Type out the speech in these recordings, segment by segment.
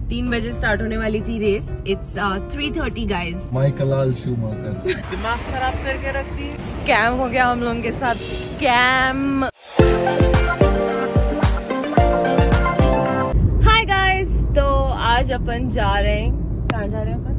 3 बजे स्टार्ट होने वाली थी race. It's 3:30 guys. Michael Schumacher दिमाग खराब करके रख दी। स्कैम हो गया हम लोगों के साथ, स्कैम। हाय गाइज, तो आज अपन जा रहे हैं, कहाँ जा रहे हैं अपन?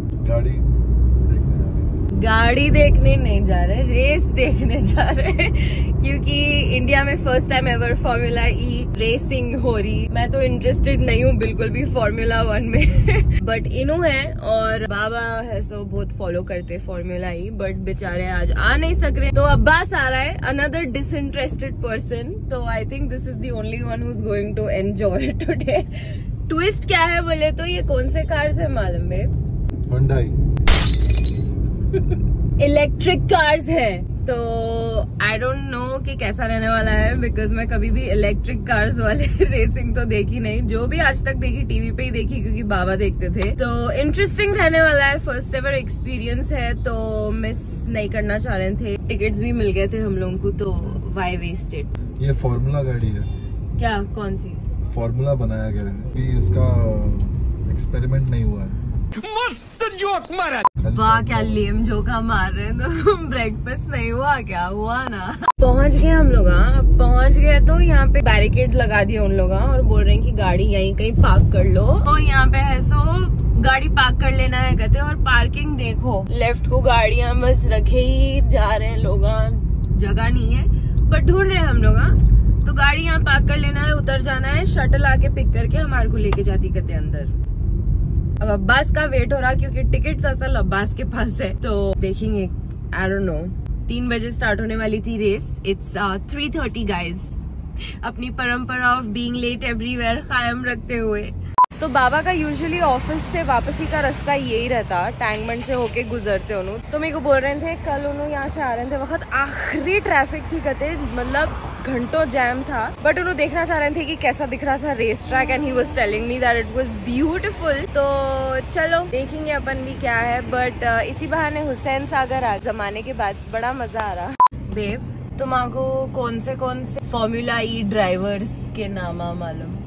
गाड़ी देखने नहीं जा रहे, रेस देखने जा रहे हैं क्योंकि इंडिया में फर्स्ट टाइम एवर फार्मूला ई रेसिंग हो रही। मैं तो इंटरेस्टेड नहीं हूँ बिल्कुल भी फार्मूला 1 में बट इनू है और बाबा है सो बहुत फॉलो करते फार्मूला ई, बट बेचारे आज आ नहीं सक रहे। तो अब्बास आ रहा है, अनदर डिसइंटरेस्टेड पर्सन। तो I think this is the only one who is going to enjoy today. Twist क्या है बोले तो ये कौन से कार्स है मालूम है? Hyundai इलेक्ट्रिक कार्स हैं। तो आई डोंट नो कि कैसा रहने वाला है, बिकॉज मैं कभी भी इलेक्ट्रिक कार्स वाले रेसिंग तो देखी नहीं, जो भी आज तक देखी टीवी पे ही देखी क्योंकि बाबा देखते थे। तो इंटरेस्टिंग रहने वाला है, फर्स्ट एवर एक्सपीरियंस है तो मिस नहीं करना चाह रहे थे। टिकट्स भी मिल गए थे हम लोगों को, तो वाई वेस्टेड। ये फार्मूला गाड़ी है क्या? कौन सी फार्मूला बनाया गया है कि उसका एक्सपेरिमेंट नहीं हुआ है। मस्त जोक मारा। वाह क्या लेम जोका मार रहे हैं। तो ब्रेकफास्ट नहीं हुआ क्या? हुआ ना। पहुंच गए हम लोग। पहुंच गए तो यहाँ पे बैरिकेड्स लगा दिए उन लोग और बोल रहे हैं कि गाड़ी यहीं कहीं पार्क कर लो। तो यहाँ पे है सो गाड़ी पार्क कर लेना है कहते। और पार्किंग देखो, लेफ्ट को गाड़ियां बस रखे ही जा रहे हैं लोग, जगह नहीं है पर ढूंढ रहे हैं हम लोग। तो गाड़ी यहाँ पार्क कर लेना है, उतर जाना है, शटल आके पिक करके हमारे को लेके जाती कहते अंदर। अब अब्बास का वेट हो रहा क्योंकि टिकट्स असल अब्बास के पास है, तो देखेंगे। आई डोंट नो, 3 बजे स्टार्ट होने वाली थी रेस। It's 3:30 guys. अपनी परंपरा ऑफ बीइंग लेट एवरीवेयर कायम रखते हुए। तो बाबा का यूजुअली ऑफिस से वापसी का रास्ता यही रहता, टैंकबंड से होके गुजरते उन्हों। तो मेरे को बोल रहे थे कल उन्होंने यहाँ से आ रहे थे, वक्त आखिरी ट्रैफिक थी कहते, मतलब घंटों जैम था। बट उन्होंने देखना चाह रहे थे कि कैसा दिख रहा था race track, and he was telling me that it was beautiful. तो चलो देखेंगे अपन भी क्या है। बट इसी बहाने हुसैन सागर आ जमाने के बाद बड़ा मजा आ रहा। बेब, तुम्हाको कौन से फॉर्मूला ई ड्राइवर्स के नाम मालूम?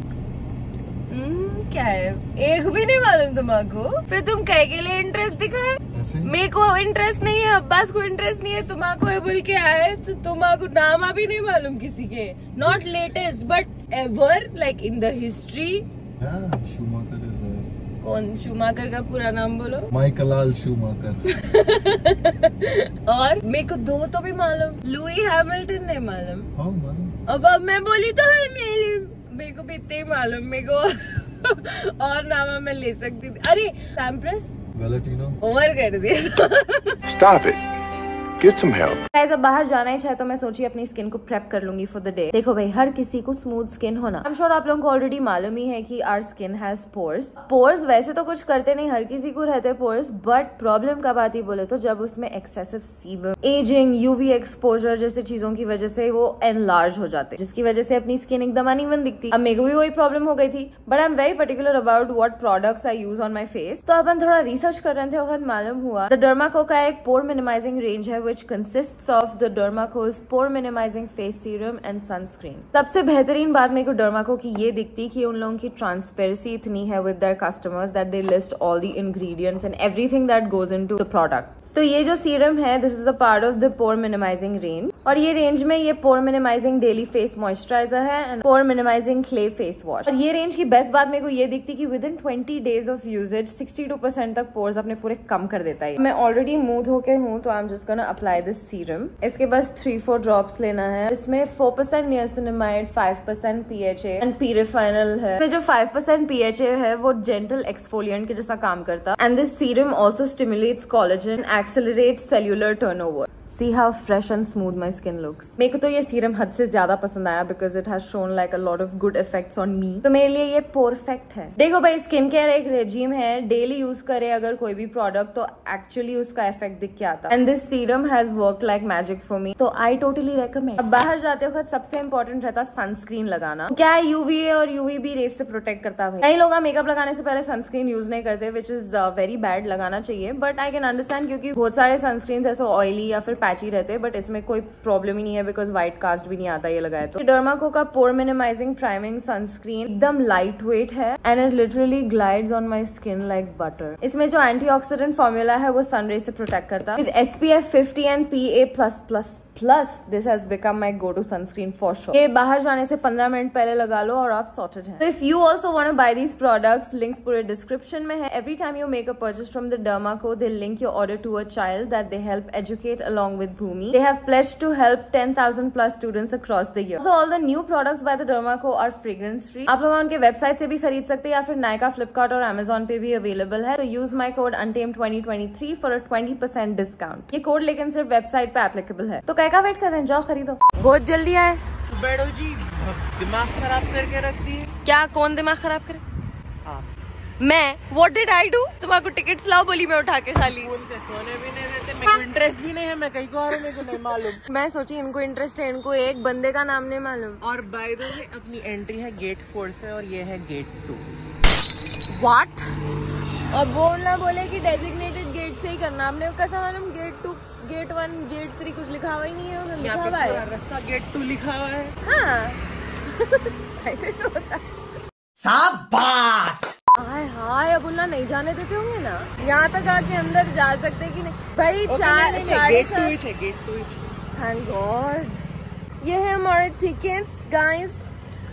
क्या है? एक भी नहीं मालूम तुम्हाको? फिर तुम कह के लिए इंटरेस्ट दिखाए? मेरे को इंटरेस्ट नहीं है, अब्बास को इंटरेस्ट नहीं है, तुम्हाको है बोल के आए। तो तुम्हाको नाम अभी नहीं मालूम किसी के? Not latest but ever, like in the history. Schumacher is there. कौन? शूमाकर का पूरा नाम बोलो। Michael Schumacher. और मेरे को 2 तो भी मालूम, लुई हैमिल्टन नहीं मालूम। अब मैं बोली तो है, मेरे को भी इतने ही मालूम। मेरे को और नाम मैं ले सकती थी। अरे सैम्प्रस, वैलेंटिनो ओवर कर दिया। Stop it. Get some help. ऐसा बाहर जाना ही चाहे तो मैं सोची अपनी स्किन को प्रेप कर लूंगी फॉर द डे। देखो भाई, हर किसी को स्मूथ स्किन होना, आई एम श्योर आप लोगों को ऑलरेडी मालूम ही है कि our skin has pores. Pores वैसे तो कुछ करते नहीं, हर किसी को रहते पोर्स, बट प्रॉब्लम कब आती बोले तो जब उसमें excessive sebum, ageing, UV exposure जैसे चीजों की वजह से वो एनलार्ज हो जाते, जिसकी वजह से अपनी स्किन एकदम अनइवन दिखती। अब मेरे को भी वही प्रॉब्लम हो गई थी, but I am very particular about what products I use on my face. तो अपन थोड़ा रिसर्च कर रहे थे, वक्त मालूम हुआ द डर्माको का एक पोर मिनिमाइजिंग रेंज है विच consists of the Dermaco's pore minimizing face serum and sunscreen। सबसे बेहतरीन बात मेरे को डर्माको की ये दिखती कि उन लोगों की ट्रांसपेरेंसी इतनी है with their customers that they list all the ingredients and everything that goes into the product। तो ये जो सीरम है, this is the part of the pore minimizing range, और ये रेंज में ये pore minimizing daily face moisturizer है and pore minimizing clay face wash. और ये रेंज की बेस्ट बात मेरे को ये दिखती कि within 20 days of usages 62% तक पोर्स अपने पूरे कम कर देता है। मैं ऑलरेडी मुंह धो के हूँ, तो I am just gonna apply this serum. इसके बस 3-4 ड्रॉप्स लेना है। इसमें 4% नियासिनामाइड, 5% PHA एंड पीरिफाइनल है। इसमें जो 5% PHA है वो जेंटल एक्सफोलिएंट के जैसा काम करता, and this serum also stimulates collagen, accelerates cellular turnover। See how fresh and smooth my skin looks। मेरे को तो ये सीरम हद से ज्यादा पसंद आया because it has shown like a lot of good effects on me। तो मेरे लिए ये परफेक्ट है। देखो भाई, स्किन केयर एक रेजिम है, डेली यूज करे अगर कोई भी प्रोडक्ट तो एक्चुअली उसका इफेक्ट दिख के आता। And this serum has worked like magic for me, तो आई टोटली रेकमेंड। अब बाहर जाते वक्त सबसे इंपॉर्टेंट रहता सनस्क्रीन लगाना। क्या है, यूवीए और यूवीबी रेस से प्रोटेक्ट करता है। कई लोग मेकअप लगाने से पहले सनस्क्रीन यूज नहीं करते, विच इज वेरी बैड। लगाना चाहिए, बट आई कैन अंडरस्टैंड क्योंकि बहुत सारे सनस्क्रीन ऐसे ऑयली या फिर पैची रहते हैं, बट इसमें कोई प्रॉब्लम ही नहीं है बिकॉज व्हाइट कास्ट भी नहीं आता ये लगाए तो। डर्माको का पोर मिनिमाइजिंग प्राइमिंग सनस्क्रीन एकदम लाइट वेट है and it literally glides on my skin like butter. इसमें जो एंटीऑक्सीडेंट फॉर्मूला है वो सनरे से प्रोटेक्ट करता है। SPF 50 and PA++। This has become my go to sunscreen for sure. ये बाहर जाने से 15 मिनट पहले लगा लो और आप सॉर्टेड हैं। तो if you also want to buy these products, links पूरे डिस्क्रिप्शन में है। Every time you make a purchase from the Derma Co, they link your order to a child that they help educate along with Bhumi. They have pledged to help 10,000 plus students across the year. So all the new products by the Dermaco are fragrance free. आप लोग उनके website से भी खरीद सकते हैं या फिर नायका, फ्लिपकार्ट और Amazon पे भी अवेलेबल है। तो use my code UNTAMED2023 for a 20% discount. ये कोड लेकिन सिर्फ वेबसाइट पे एप्लीकेबल है। तो क्या का वेट कर रहे हैं, जाओ खरीदो। बहुत जल्दी आए। बैठो जी, दिमाग खराब करके रख दिए। क्या, कौन दिमाग खराब करे? मैं व्हाट डिड आई डू? तुम्हारे टिकट्स लाओ बोली, मैं उठा के खाली। उनसे सोने भी नहीं देते, मेरे को इंटरेस्ट भी नहीं है, मैं कहीं को आ रहा हूँ, मेरे को नहीं मालूम। मैं सोची इनको इंटरेस्ट है, इनको एक बंदे का नाम नहीं मालूम। और बाय द वे अपनी एंट्री है गेट 4 से और ये है गेट 2। व्हाट? अब वो ना बोले कि डेजिग्नेटेड गेट से ही करना, आपने कैसा मालूम? गेट 2, गेट 1, गेट 3 कुछ लिखा हुआ ही नहीं है, उन्होंने लिखा हुआ है रास्ता गेट 2 लिखा हुआ है। हाँ। शाबाश। हाय हाय, अबुल्ला नहीं जाने देते होंगे ना, यहाँ तक आके अंदर जा सकते कि नहीं भाई? गेट 2 है, गेट 2। Thank God. ये है हमारे टिकट्स गाइस।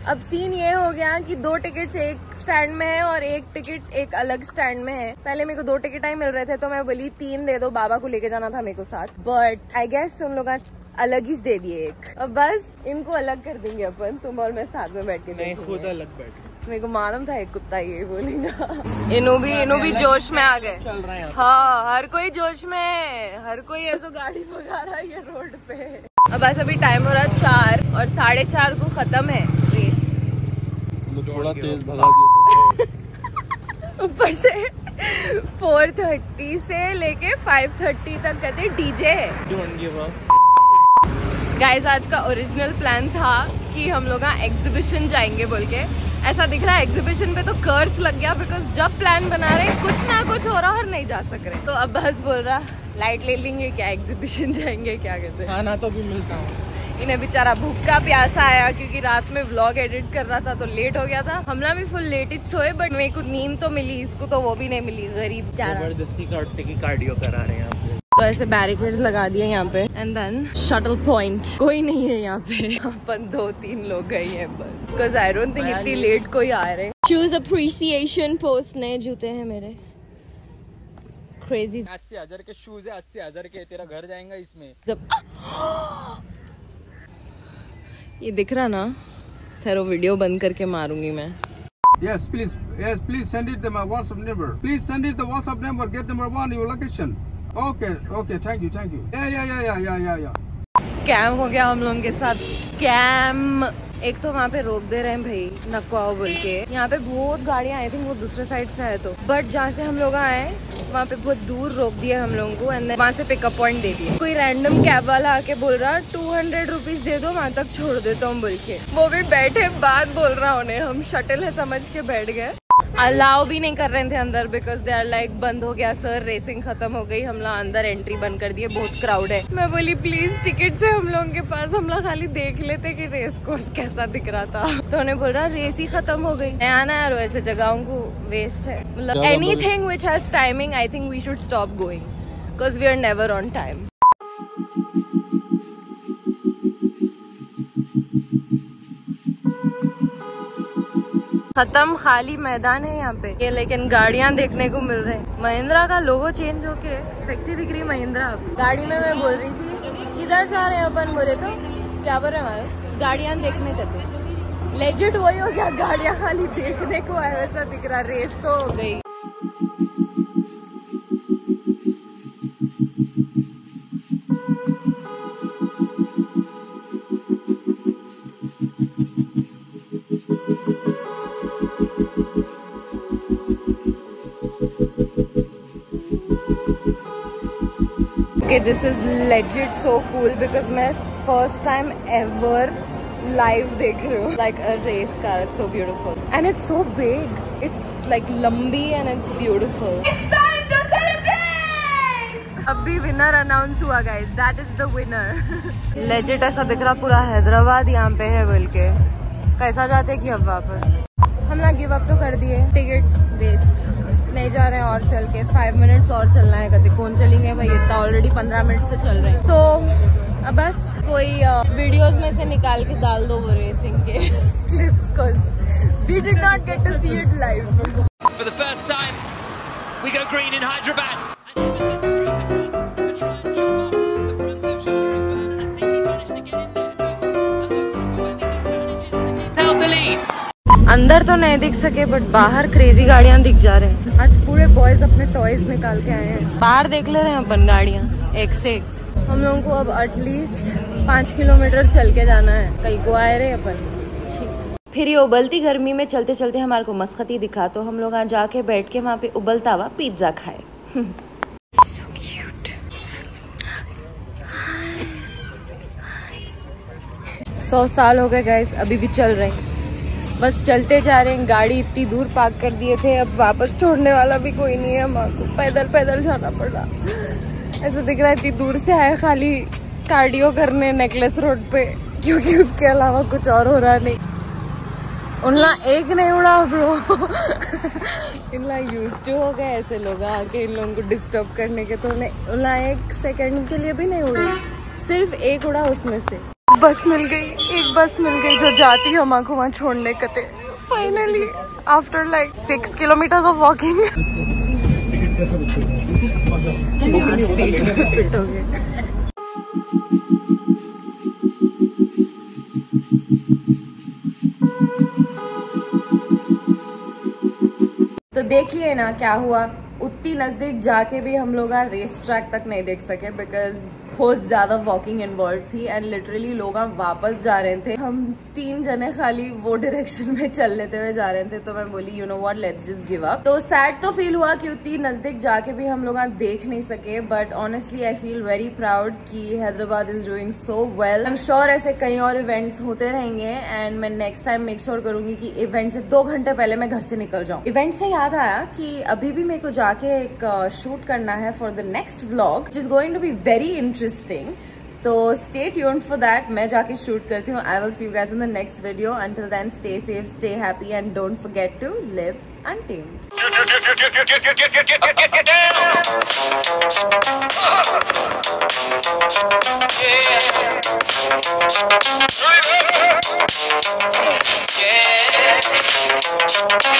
अब सीन ये हो गया कि 2 टिकट्स एक स्टैंड में है और एक टिकट एक अलग स्टैंड में है। पहले मेरे को 2 टिकट ही मिल रहे थे तो मैं बोली 3 दे दो, बाबा को लेके जाना था मेरे को साथ, बट आई गेस उन लोग अलग ही दे दिए एक। अब बस इनको अलग कर देंगे अपन, तुम और मैं साथ में बैठ के। नहीं, खुद अलग बैठ। मेरे को मालूम था एक कुत्ता ये बोलेगा। इनो भी जोश में आ गए। चल रहे हैं। हाँ, हर कोई जोश में है, हर कोई ऐसा गाड़ी भगा रहा है ये रोड पे। अब बस अभी टाइम हो रहा है 4 और 4:30 को खत्म है रेस। थोड़ा तेज भगा दिया तो। ऊपर से 4:30 से लेके 5:30 तक कहते डीजे है। Don't give up. गाइस, आज का ओरिजिनल प्लान था कि हम लोग एग्जीबिशन जाएंगे बोल के। ऐसा दिख रहा है एग्जीबिशन पे तो कर्स लग गया बिकॉज जब प्लान बना रहे कुछ ना कुछ हो रहा और नहीं जा सक रहे। तो अब बस बोल रहा लाइट ले लेंगे क्या, एग्जीबिशन जाएंगे क्या, कहते हैं खाना तो भी मिलता है। इन्हें बेचारा भूखा प्यासा आया क्योंकि रात में व्लॉग एडिट कर रहा था तो लेट हो गया था। हमला भी फुल लेट ही सोए बट मेरे को नींद तो मिली, इसको तो वो भी नहीं मिली, गरीब बेचारा। जबरदस्ती काटते की कार्डियो करा रहे हैं यहाँ पे। तो ऐसे बैरिकेड्स लगा दिए यहाँ पे एंड देन शटल पॉइंट कोई नहीं है यहाँ पे। अपन 2-3 लोग गए हैं बस, बिकॉज आई डोंट थिंक इतनी लेट कोई आ रहे। शूज अप्रिसिएशन पोस्ट, नए जूते हैं मेरे, क्रेजी। 80,000 के शूज है, 80,000 के, तेरा घर जाएगा इसमें। जब ये दिख रहा ना, ठहरो वीडियो बंद करके मारूंगी मैं। Yes, please send it to my WhatsApp number. Please send it the WhatsApp number. Get number 1 your location. Okay, thank you. Yeah. Scam हो गया हम लोगों के साथ, स्कैम। एक तो वहाँ पे रोक दे रहे हैं भाई, नको आओ बोल के। यहाँ पे बहुत गाड़ियाँ आई थी, वो दूसरे साइड से आए तो, बट जहाँ से हम लोग आए वहाँ पे बहुत दूर रोक दिया हम लोगों को एंड वहाँ से पिकअप पॉइंट दे दिया। कोई रैंडम कैब वाला आके बोल रहा 200 रुपीज दे दो, वहाँ तक छोड़ देता हूँ बोल के। वो भी बैठे बात बोल रहा उन्हें, हम शटल है समझ के बैठ गए। अलाउ भी नहीं कर रहे थे अंदर बिकॉज दे आर लाइक बंद हो गया सर, रेसिंग खत्म हो गई, हम लोग अंदर एंट्री बंद कर दिए, बहुत क्राउड है। मैं बोली प्लीज टिकट से हम लोगों के पास, हम लोग खाली देख लेते कि रेस कोर्स कैसा दिख रहा था। तो उन्हें बोल रहा रेस ही खत्म हो गई, आना यार ऐसे जगहों को वेस्ट है। मतलब anything which has timing I think we should stop going because we are never on time. खत्म, खाली मैदान है यहाँ पे ये, लेकिन गाड़ियाँ देखने को मिल रहे हैं। महिंद्रा का लोगो चेंज होके सेक्सी दिख रही महिंद्रा। गाड़ी में मैं बोल रही थी किधर जा रहे हैं अपन, बोले तो क्या बोल रहे हमारे गाड़ियाँ देखने कहते, लेजिट वही हो गया, गाड़ियाँ खाली देखने को है वैसा दिख रहा, रेस तो हो गई। Okay, this is legit so cool because मैं first time ever live देख रही हूँ like a race car. It's so beautiful and it's so big. It's like लंबी and it's beautiful. It's time to celebrate! अभी winner announce हुआ guys, that is the winner. Legit ऐसा दिख रहा पूरा हैदराबाद यहाँ पे है बोल के। कैसा जाते कि अब वापस हम ना गिव अप तो कर दिए, टिकट्स वेस्ट, नहीं जा रहे हैं और चल के 5 मिनट्स और चलना है। कहते कौन चलेंगे भाई, इतना ऑलरेडी 15 मिनट से चल रहे हैं। तो अब बस कोई वीडियोस में से निकाल के डाल दो वो रेसिंग के क्लिप्स को। We did not get to see it live. For the first time, we go green in Hyderabad. And he went straight across to try and jump off the front of Shakir Khan. And I think he managed to get in there. It was a look from who I think he manages to get held the lead. अंदर तो नहीं दिख सके but बाहर crazy गाड़ियां दिख जा रहे हैं। आज पूरे बॉयज अपने टॉयज निकाल के आए हैं। बाहर देख ले रहे हैं अपन गाड़ियां एक से एक। हम लोगों को अब एटलीस्ट 5 किलोमीटर चल के जाना है, कहीं को आए रहे अपन। फिर ये उबलती गर्मी में चलते चलते हमारे को मस्खती दिखा, तो हम लोग यहाँ जाके बैठ के वहाँ पे उबलता हुआ पिज्जा खाए। So cute. 100 साल हो गए गाइस, अभी भी चल रहे हैं, बस चलते जा रहे हैं। गाड़ी इतनी दूर पार्क कर दिए थे, अब वापस छोड़ने वाला भी कोई नहीं है, हमारे पैदल पैदल जाना पड़ा। ऐसा दिख रहा है इतनी दूर से आए खाली कार्डियो करने नेकलेस रोड पे, क्योंकि उसके अलावा कुछ और हो रहा नहीं। उनला एक नहीं उड़ा ब्रो। इनला यूज टू हो गए ऐसे लोग आके इन लोगों को डिस्टर्ब करने के, तो उनला 1 सेकंड के लिए भी नहीं उड़ी, सिर्फ एक उड़ा उसमें से। बस मिल गई, एक बस मिल गई जो जाती है हमारे को वहाँ छोड़ने कते। Finally after like 6 kilometres of walking fit हो गए। तो देखिए ना क्या हुआ, उतनी नजदीक जाके भी हम लोग रेस ट्रैक तक नहीं देख सके बिकॉज बहुत ज्यादा वॉकिंग इन्वॉल्व थी एंड लिटरली लोग वापस जा रहे थे। हम 3 जने खाली वो डायरेक्शन में चल लेते हुए जा रहे थे, तो मैं बोली you know what, let's just give up. तो सैड तो फील हुआ कि उतनी नजदीक जाके भी हम लोग देख नहीं सके, but honestly I feel very proud कि Hyderabad is doing so well. I am sure ऐसे कई और इवेंट्स होते रहेंगे एंड मैं नेक्स्ट टाइम मेक श्योर करूंगी कि इवेंट से 2 घंटे पहले मैं घर से निकल जाऊँ। इवेंट से याद आया कि अभी भी मेरे को जाके एक शूट करना है for the next vlog which is going to be very interesting. तो स्टे ट्यून्ड फॉर दैट, मैं जाके शूट करती हूँ। I will see you guys in the next video. Until then stay safe, stay happy and don't forget to live untamed. Yeah.